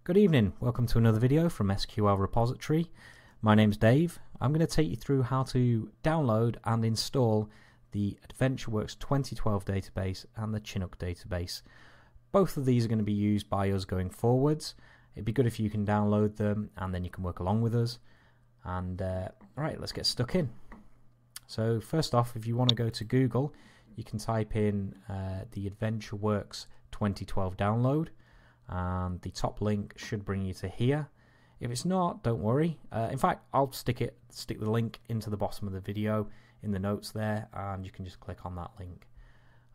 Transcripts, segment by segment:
Good evening, welcome to another video from SQL Repository. My name's Dave. I'm going to take you through how to download and install the AdventureWorks 2012 database and the Chinook database. Both of these are going to be used by us going forwards. It'd be good if you can download them and then you can work along with us. And alright, let's get stuck in. So first off, if you want to go to Google, you can type in the AdventureWorks 2012 download. And the top link should bring you to here. If it's not, don't worry. In fact, I'll stick the link into the bottom of the video in the notes there, and you can just click on that link.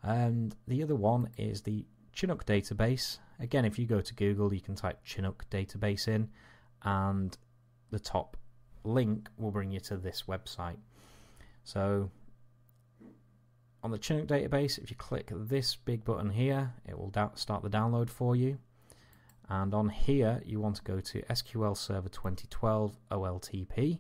And the other one is the Chinook database. Again, if you go to Google, you can type Chinook database in, and the top link will bring you to this website. So on the Chinook database, if you click this big button here, it will start the download for you. And on here, you want to go to SQL Server 2012 OLTP.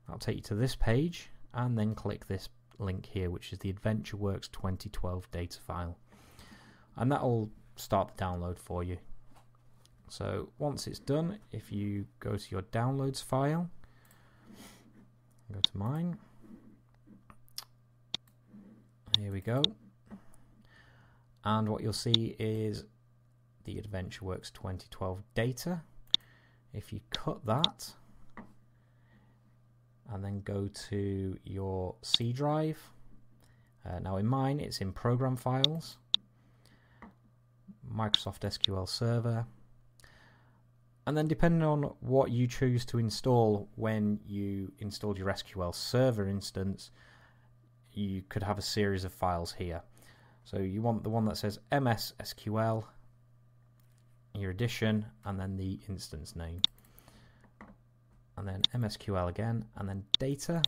That'll take you to this page, and then click this link here, which is the AdventureWorks 2012 data file. And that'll start the download for you. So once it's done, if you go to your downloads file, go to mine. Here we go. And what you'll see is the AdventureWorks 2012 data. If you cut that and then go to your C drive, now in mine it's in program files, Microsoft SQL Server, and then depending on what you choose to install when you installed your SQL Server instance, you could have a series of files here. So you want the one that says MS SQL, your edition, and then the instance name, and then MSQL again, and then data,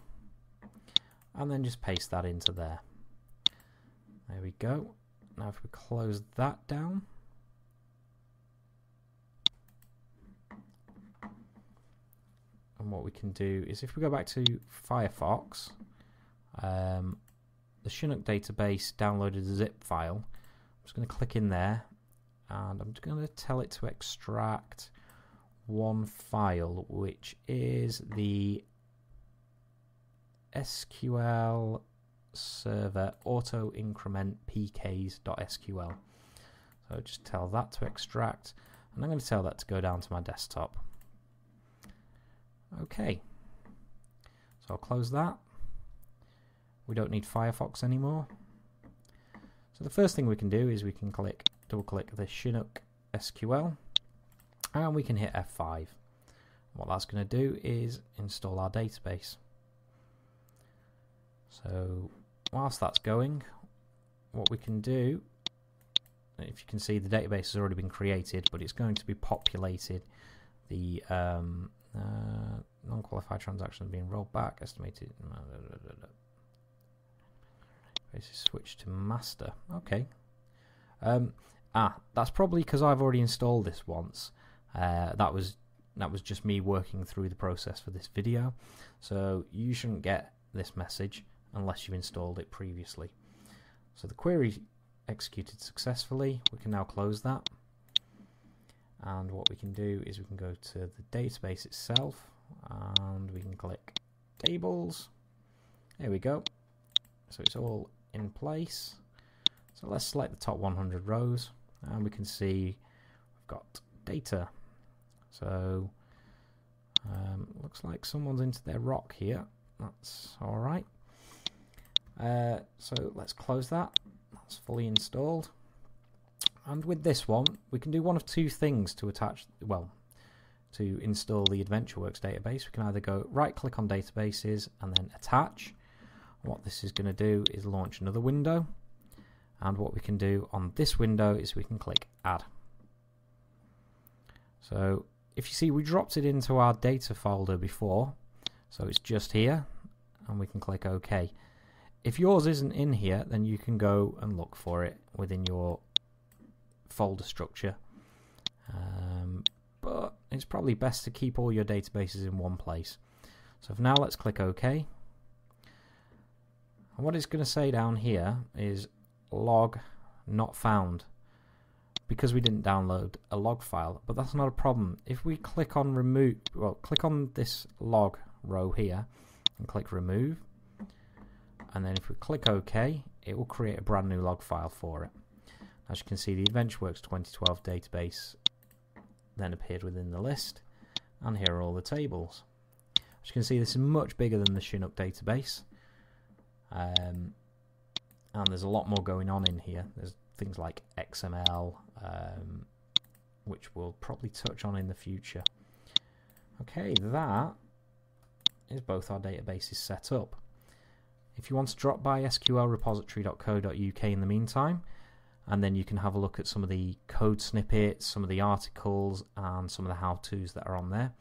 and then just paste that into there. There we go. Now if we close that down, and what we can do is if we go back to Firefox, the Chinook database downloaded a zip file. I'm just going to click in there, and I'm just going to tell it to extract one file, which is the SQL Server auto increment pks.sql. So just tell that to extract, and I'm going to tell that to go down to my desktop. Okay, so I'll close that. We don't need Firefox anymore. So the first thing we can do is we can double click the Chinook SQL, and we can hit F5. What that's going to do is install our database. So whilst that's going, what we can do, if you can see, the database has already been created, but it's going to be populated. The non-qualified transactions being rolled back, estimated. Switch to master. Okay. That's probably because I've already installed this once. That was just me working through the process for this video. So you shouldn't get this message unless you've installed it previously. So the query executed successfully. We can now close that. And what we can do is we can go to the database itself, and we can click tables. There we go. So it's all in place. So let's select the top 100 rows, and we can see we've got data. So looks like someone's into their rock here. That's all right. So let's close that. That's fully installed. And with this one, we can do one of two things to to install the AdventureWorks database. We can either go right-click on databases and then attach. What this is going to do is launch another window, and what we can do on this window is we can click add. So if you see, we dropped it into our data folder before, so it's just here, and we can click OK. If yours isn't in here, then you can go and look for it within your folder structure, but it's probably best to keep all your databases in one place. So for now, let's click OK. And what it's going to say down here is log not found, because we didn't download a log file, but that's not a problem. If we click on remove, well, click on this log row here and click remove, and then if we click OK, it will create a brand new log file for it. As you can see, the AdventureWorks 2012 database then appeared within the list, and here are all the tables. As you can see, this is much bigger than the Chinook database, and there's a lot more going on in here. There's things like XML, which we'll probably touch on in the future. Okay, that is both our databases set up. If you want to drop by sqlrepository.co.uk in the meantime, and then you can have a look at some of the code snippets, some of the articles, and some of the how-tos that are on there.